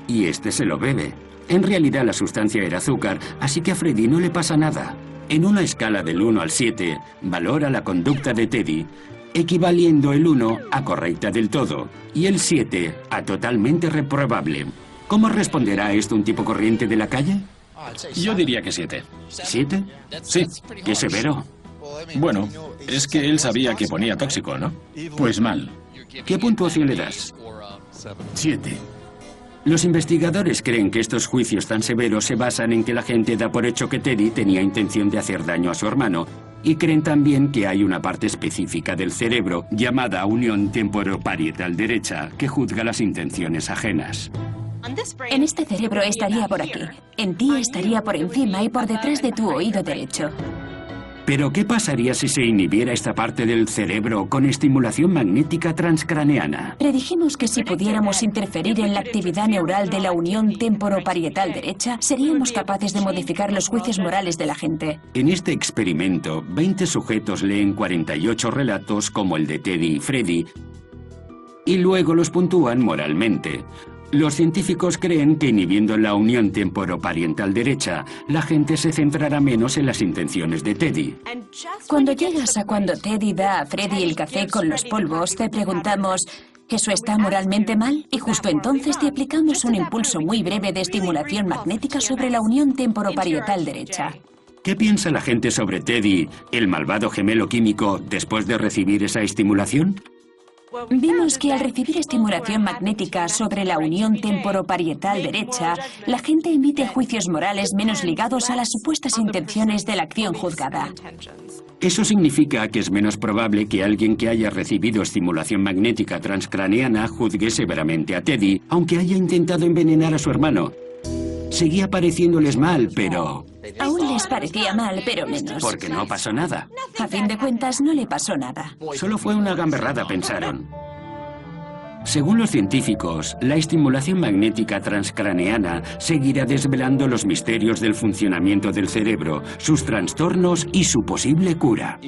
Y este se lo bebe. En realidad la sustancia era azúcar, así que a Freddy no le pasa nada. En una escala del 1 al 7, valora la conducta de Teddy, equivaliendo el 1 a correcta del todo y el 7 a totalmente reprobable. ¿Cómo responderá a esto un tipo corriente de la calle? Yo diría que 7. ¿7? Sí. Qué severo. Bueno, es que él sabía que ponía tóxico, ¿no? Pues mal. ¿Qué puntuación le das? 7. Los investigadores creen que estos juicios tan severos se basan en que la gente da por hecho que Teddy tenía intención de hacer daño a su hermano y creen también que hay una parte específica del cerebro llamada unión temporoparietal derecha que juzga las intenciones ajenas. En este cerebro estaría por aquí. En ti estaría por encima y por detrás de tu oído derecho. Pero ¿qué pasaría si se inhibiera esta parte del cerebro con estimulación magnética transcraneana? Predijimos que si pudiéramos interferir en la actividad neural de la unión temporoparietal derecha, seríamos capaces de modificar los juicios morales de la gente. En este experimento, 20 sujetos leen 48 relatos como el de Teddy y Freddy y luego los puntúan moralmente. Los científicos creen que inhibiendo la unión temporoparietal derecha, la gente se centrará menos en las intenciones de Teddy. Cuando llegas a cuando Teddy da a Freddy el café con los polvos, te preguntamos, ¿eso está moralmente mal? Y justo entonces te aplicamos un impulso muy breve de estimulación magnética sobre la unión temporoparietal derecha. ¿Qué piensa la gente sobre Teddy, el malvado gemelo químico, después de recibir esa estimulación? Vimos que al recibir estimulación magnética sobre la unión temporoparietal derecha, la gente emite juicios morales menos ligados a las supuestas intenciones de la acción juzgada. Eso significa que es menos probable que alguien que haya recibido estimulación magnética transcraneana juzgue severamente a Teddy, aunque haya intentado envenenar a su hermano. Seguía pareciéndoles mal, pero... Aún les parecía mal, pero menos. Porque no pasó nada. A fin de cuentas, no le pasó nada. Solo fue una gamberrada, pensaron. Según los científicos, la estimulación magnética transcraneana seguirá desvelando los misterios del funcionamiento del cerebro, sus trastornos y su posible cura.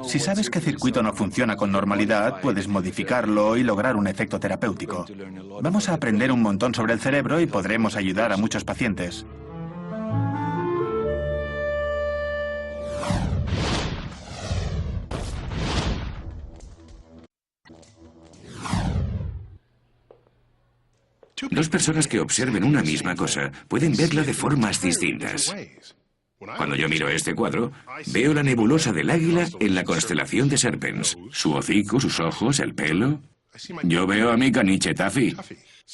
Si sabes qué circuito no funciona con normalidad, puedes modificarlo y lograr un efecto terapéutico. Vamos a aprender un montón sobre el cerebro y podremos ayudar a muchos pacientes. Dos personas que observen una misma cosa pueden verla de formas distintas. Cuando yo miro este cuadro, veo la nebulosa del águila en la constelación de Serpens. Su hocico, sus ojos, el pelo. Yo veo a mi caniche Taffy.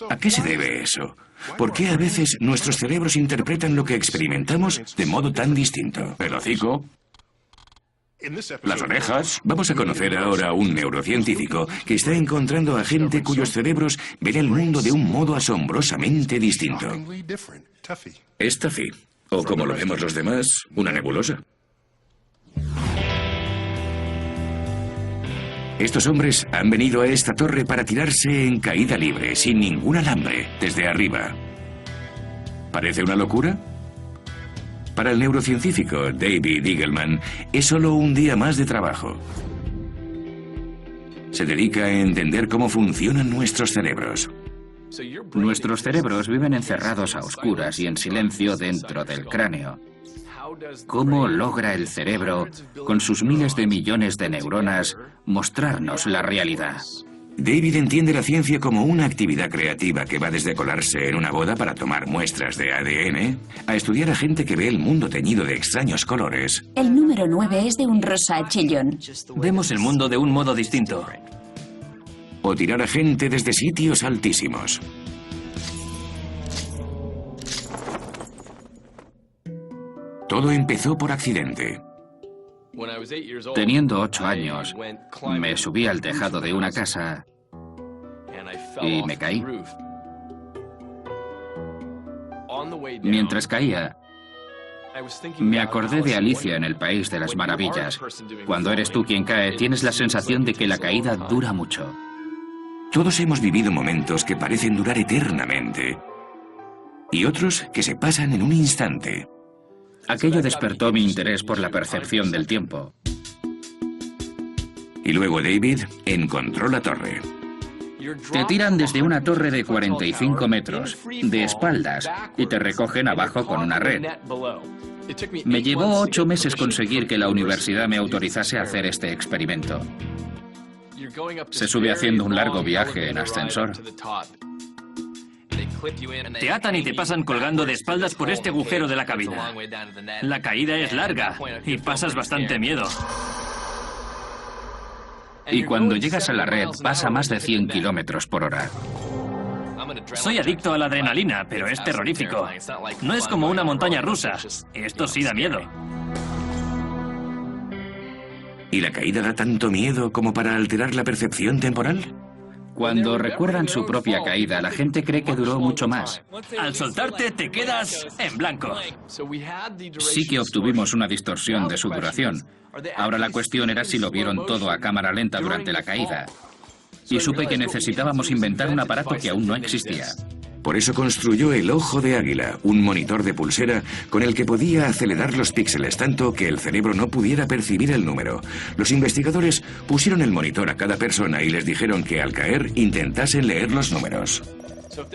¿A qué se debe eso? ¿Por qué a veces nuestros cerebros interpretan lo que experimentamos de modo tan distinto? El hocico, las orejas. Vamos a conocer ahora a un neurocientífico que está encontrando a gente cuyos cerebros ven el mundo de un modo asombrosamente distinto. Es Taffy, o como lo vemos los demás, una nebulosa. Estos hombres han venido a esta torre para tirarse en caída libre, sin ningún alambre, desde arriba. ¿Parece una locura? Para el neurocientífico David Eagleman es solo un día más de trabajo. Se dedica a entender cómo funcionan nuestros cerebros. Nuestros cerebros viven encerrados a oscuras y en silencio dentro del cráneo. ¿Cómo logra el cerebro, con sus miles de millones de neuronas, mostrarnos la realidad? David entiende la ciencia como una actividad creativa que va desde colarse en una boda para tomar muestras de ADN a estudiar a gente que ve el mundo teñido de extraños colores. El número 9 es de un rosa chillón. Vemos el mundo de un modo distinto. O tirar a gente desde sitios altísimos. Todo empezó por accidente. Teniendo 8 años, me subí al tejado de una casa y me caí. Mientras caía, me acordé de Alicia en el País de las Maravillas. Cuando eres tú quien cae, tienes la sensación de que la caída dura mucho. Todos hemos vivido momentos que parecen durar eternamente y otros que se pasan en un instante. Aquello despertó mi interés por la percepción del tiempo. Y luego David encontró la torre. Te tiran desde una torre de 45 metros, de espaldas, y te recogen abajo con una red. Me llevó 8 meses conseguir que la universidad me autorizase a hacer este experimento. Se sube haciendo un largo viaje en ascensor. Te atan y te pasan colgando de espaldas por este agujero de la cabina. La caída es larga y pasas bastante miedo. Y cuando llegas a la red, pasa más de 100 kilómetros por hora. Soy adicto a la adrenalina, pero es terrorífico. No es como una montaña rusa. Esto sí da miedo. ¿Y la caída da tanto miedo como para alterar la percepción temporal? Cuando recuerdan su propia caída, la gente cree que duró mucho más. Al soltarte, te quedas en blanco. Sí que obtuvimos una distorsión de su duración. Ahora la cuestión era si lo vieron todo a cámara lenta durante la caída. Y supe que necesitábamos inventar un aparato que aún no existía. Por eso construyó el Ojo de Águila, un monitor de pulsera con el que podía acelerar los píxeles tanto que el cerebro no pudiera percibir el número. Los investigadores pusieron el monitor a cada persona y les dijeron que al caer intentasen leer los números.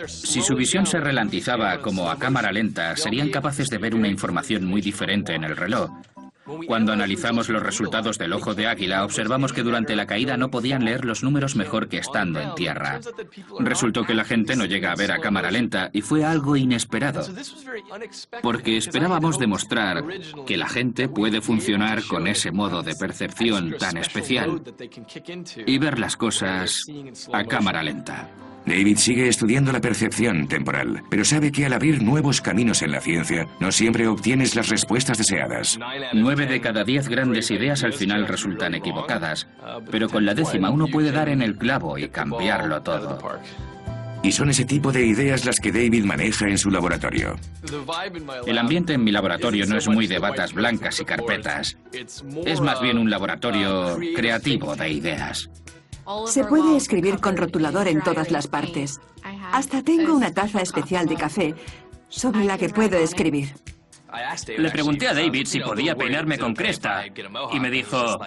Si su visión se ralentizaba como a cámara lenta, serían capaces de ver una información muy diferente en el reloj. Cuando analizamos los resultados del Ojo de Águila, observamos que durante la caída no podían leer los números mejor que estando en tierra. Resultó que la gente no llega a ver a cámara lenta y fue algo inesperado, porque esperábamos demostrar que la gente puede funcionar con ese modo de percepción tan especial y ver las cosas a cámara lenta. David sigue estudiando la percepción temporal, pero sabe que al abrir nuevos caminos en la ciencia, no siempre obtienes las respuestas deseadas. 9 de cada 10 grandes ideas al final resultan equivocadas, pero con la 10ª uno puede dar en el clavo y cambiarlo todo. Y son ese tipo de ideas las que David maneja en su laboratorio. El ambiente en mi laboratorio no es muy de batas blancas y carpetas. Es más bien un laboratorio creativo de ideas. Se puede escribir con rotulador en todas las partes. Hasta tengo una taza especial de café sobre la que puedo escribir. Le pregunté a David si podía peinarme con cresta y me dijo,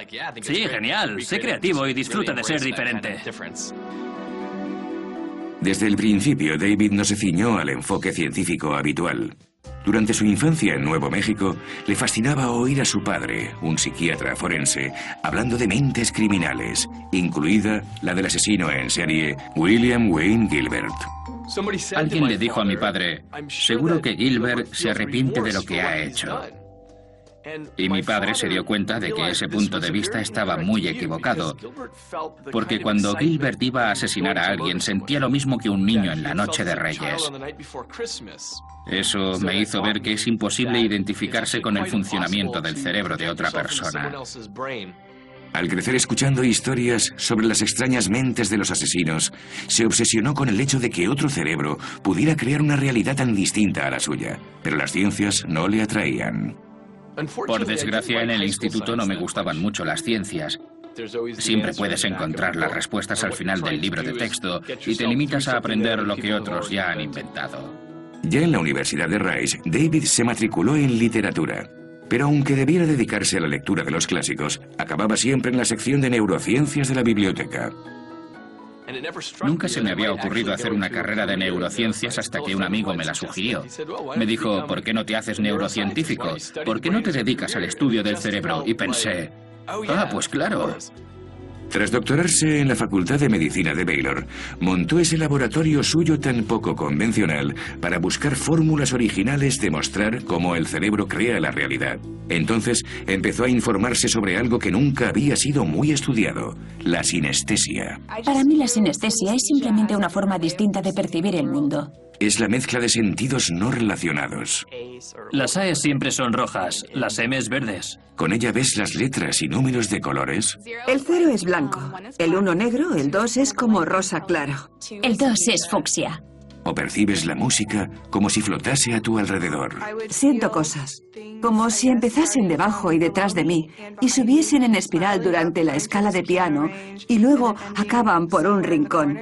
sí, genial, sé creativo y disfruta de ser diferente. Desde el principio, David no se ciñó al enfoque científico habitual. Durante su infancia en Nuevo México, le fascinaba oír a su padre, un psiquiatra forense, hablando de mentes criminales, incluida la del asesino en serie William Wayne Gilbert. Alguien le dijo a mi padre, seguro que Gilbert se arrepiente de lo que ha hecho. Y mi padre se dio cuenta de que ese punto de vista estaba muy equivocado, porque cuando Gilbert iba a asesinar a alguien sentía lo mismo que un niño en la noche de Reyes. Eso me hizo ver que es imposible identificarse con el funcionamiento del cerebro de otra persona. Al crecer escuchando historias sobre las extrañas mentes de los asesinos, se obsesionó con el hecho de que otro cerebro pudiera crear una realidad tan distinta a la suya, pero las ciencias no le atraían. Por desgracia, en el instituto no me gustaban mucho las ciencias. Siempre puedes encontrar las respuestas al final del libro de texto y te limitas a aprender lo que otros ya han inventado. Ya en la Universidad de Rice, David se matriculó en literatura. Pero aunque debiera dedicarse a la lectura de los clásicos, acababa siempre en la sección de neurociencias de la biblioteca. Nunca se me había ocurrido hacer una carrera de neurociencias hasta que un amigo me la sugirió. Me dijo, ¿por qué no te haces neurocientífico? ¿Por qué no te dedicas al estudio del cerebro? Y pensé, pues claro. Tras doctorarse en la Facultad de Medicina de Baylor, montó ese laboratorio suyo tan poco convencional para buscar fórmulas originales de mostrar cómo el cerebro crea la realidad. Entonces empezó a informarse sobre algo que nunca había sido muy estudiado, la sinestesia. Para mí la sinestesia es simplemente una forma distinta de percibir el mundo. Es la mezcla de sentidos no relacionados. Las A's siempre son rojas, las M's verdes. ¿Con ella ves las letras y números de colores? El 0 es blanco, el 1 negro, el 2 es como rosa claro. El 2 es fucsia. ¿O percibes la música como si flotase a tu alrededor? Siento cosas, como si empezasen debajo y detrás de mí y subiesen en espiral durante la escala de piano y luego acaban por un rincón.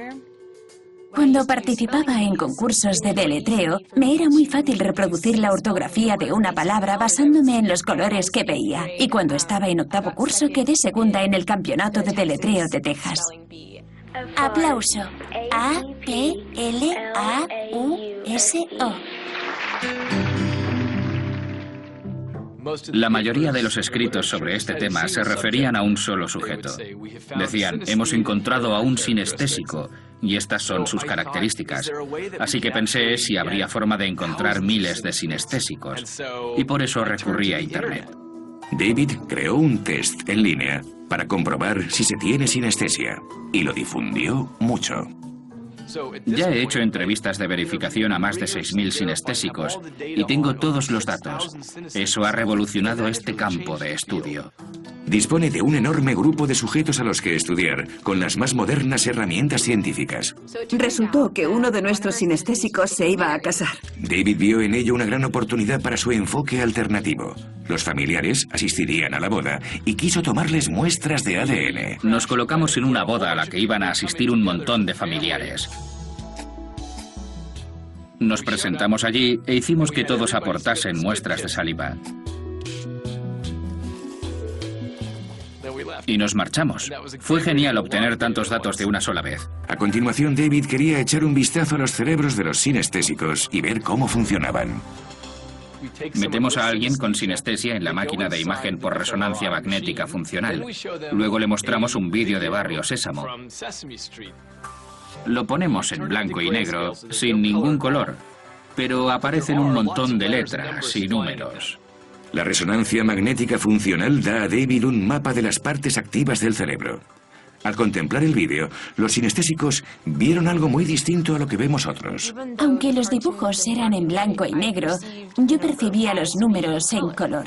Cuando participaba en concursos de deletreo, me era muy fácil reproducir la ortografía de una palabra basándome en los colores que veía. Y cuando estaba en octavo curso, quedé segunda en el campeonato de deletreo de Texas. Aplauso. A-P-L-A-U-S-O. La mayoría de los escritos sobre este tema se referían a un solo sujeto. Decían, hemos encontrado a un sinestésico y estas son sus características. Así que pensé si habría forma de encontrar miles de sinestésicos. Y por eso recurrí a Internet. David creó un test en línea para comprobar si se tiene sinestesia y lo difundió mucho. Ya he hecho entrevistas de verificación a más de 6.000 sinestésicos y tengo todos los datos. Eso ha revolucionado este campo de estudio. Dispone de un enorme grupo de sujetos a los que estudiar, con las más modernas herramientas científicas. Resultó que uno de nuestros sinestésicos se iba a casar. David vio en ello una gran oportunidad para su enfoque alternativo. Los familiares asistirían a la boda y quiso tomarles muestras de ADN. Nos colocamos en una boda a la que iban a asistir un montón de familiares. Nos presentamos allí e hicimos que todos aportasen muestras de saliva. Y nos marchamos. Fue genial obtener tantos datos de una sola vez. A continuación, David quería echar un vistazo a los cerebros de los sinestésicos y ver cómo funcionaban. Metemos a alguien con sinestesia en la máquina de imagen por resonancia magnética funcional. Luego le mostramos un vídeo de Barrio Sésamo. Lo ponemos en blanco y negro, sin ningún color, pero aparecen un montón de letras y números. La resonancia magnética funcional da a David un mapa de las partes activas del cerebro. Al contemplar el vídeo, los sinestésicos vieron algo muy distinto a lo que vemos otros. Aunque los dibujos eran en blanco y negro, yo percibía los números en color.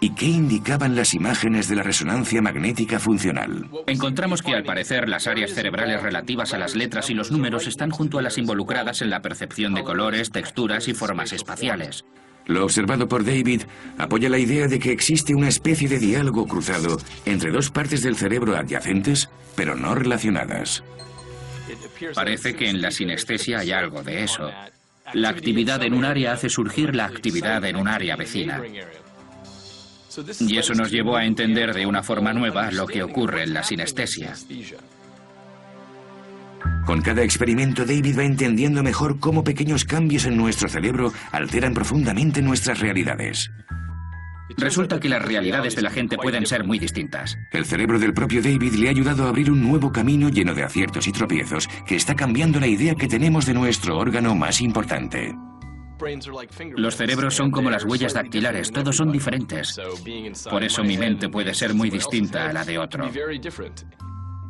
¿Y qué indicaban las imágenes de la resonancia magnética funcional? Encontramos que al parecer las áreas cerebrales relativas a las letras y los números están junto a las involucradas en la percepción de colores, texturas y formas espaciales. Lo observado por David apoya la idea de que existe una especie de diálogo cruzado entre dos partes del cerebro adyacentes, pero no relacionadas. Parece que en la sinestesia hay algo de eso. La actividad en un área hace surgir la actividad en un área vecina. Y eso nos llevó a entender de una forma nueva lo que ocurre en la sinestesia. Con cada experimento, David va entendiendo mejor cómo pequeños cambios en nuestro cerebro alteran profundamente nuestras realidades. Resulta que las realidades de la gente pueden ser muy distintas. El cerebro del propio David le ha ayudado a abrir un nuevo camino lleno de aciertos y tropiezos que está cambiando la idea que tenemos de nuestro órgano más importante. Los cerebros son como las huellas dactilares, todos son diferentes. Por eso mi mente puede ser muy distinta a la de otro.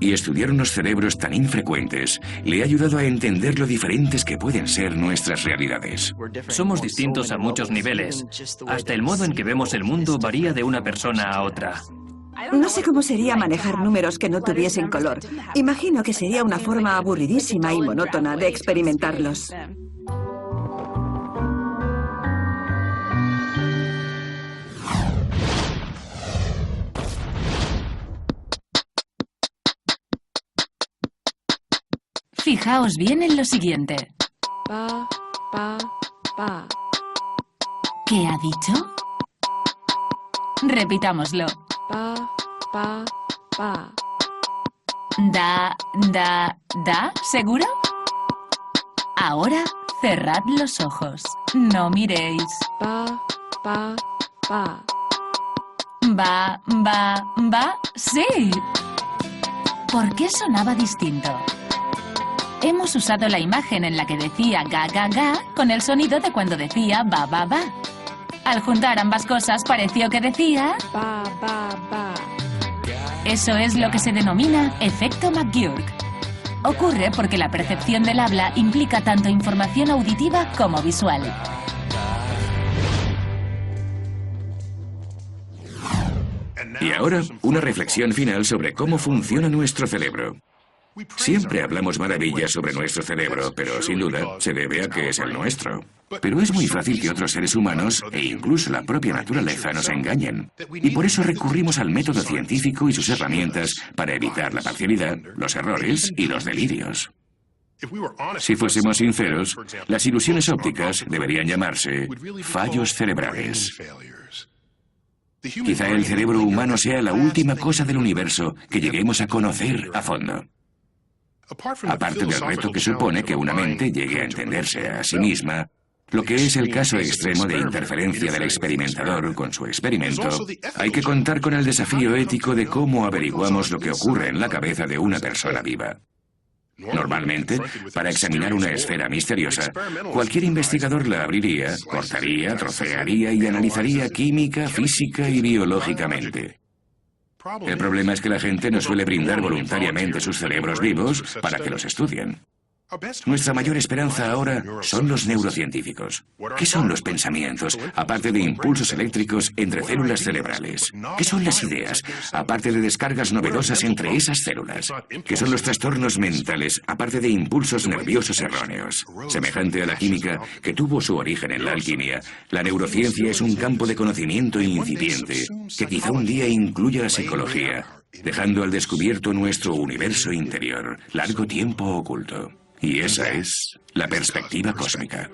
Y estudiar unos cerebros tan infrecuentes le ha ayudado a entender lo diferentes que pueden ser nuestras realidades. Somos distintos a muchos niveles. Hasta el modo en que vemos el mundo varía de una persona a otra. No sé cómo sería manejar números que no tuviesen color. Imagino que sería una forma aburridísima y monótona de experimentarlos. Fijaos bien en lo siguiente. ¿Qué ha dicho? Repitámoslo. Da, ¿seguro? Ahora cerrad los ojos. No miréis. Va, sí. ¿Por qué sonaba distinto? Hemos usado la imagen en la que decía ga, con el sonido de cuando decía va. Al juntar ambas cosas pareció que decía ba. Eso es lo que se denomina efecto McGurk. Ocurre porque la percepción del habla implica tanto información auditiva como visual. Y ahora, una reflexión final sobre cómo funciona nuestro cerebro. Siempre hablamos maravillas sobre nuestro cerebro, pero sin duda se debe a que es el nuestro. Pero es muy fácil que otros seres humanos, e incluso la propia naturaleza, nos engañen. Y por eso recurrimos al método científico y sus herramientas para evitar la parcialidad, los errores y los delirios. Si fuésemos sinceros, las ilusiones ópticas deberían llamarse fallos cerebrales. Quizá el cerebro humano sea la última cosa del universo que lleguemos a conocer a fondo. Aparte del reto que supone que una mente llegue a entenderse a sí misma, lo que es el caso extremo de interferencia del experimentador con su experimento, hay que contar con el desafío ético de cómo averiguamos lo que ocurre en la cabeza de una persona viva. Normalmente, para examinar una esfera misteriosa, cualquier investigador la abriría, cortaría, trocearía y analizaría química, física y biológicamente. El problema es que la gente no suele brindar voluntariamente sus cerebros vivos para que los estudien. Nuestra mayor esperanza ahora son los neurocientíficos. ¿Qué son los pensamientos, aparte de impulsos eléctricos entre células cerebrales? ¿Qué son las ideas, aparte de descargas novedosas entre esas células? ¿Qué son los trastornos mentales, aparte de impulsos nerviosos erróneos? Semejante a la química, que tuvo su origen en la alquimia, la neurociencia es un campo de conocimiento incipiente, que quizá un día incluya la psicología, dejando al descubierto nuestro universo interior, largo tiempo oculto. Y esa es la perspectiva cósmica.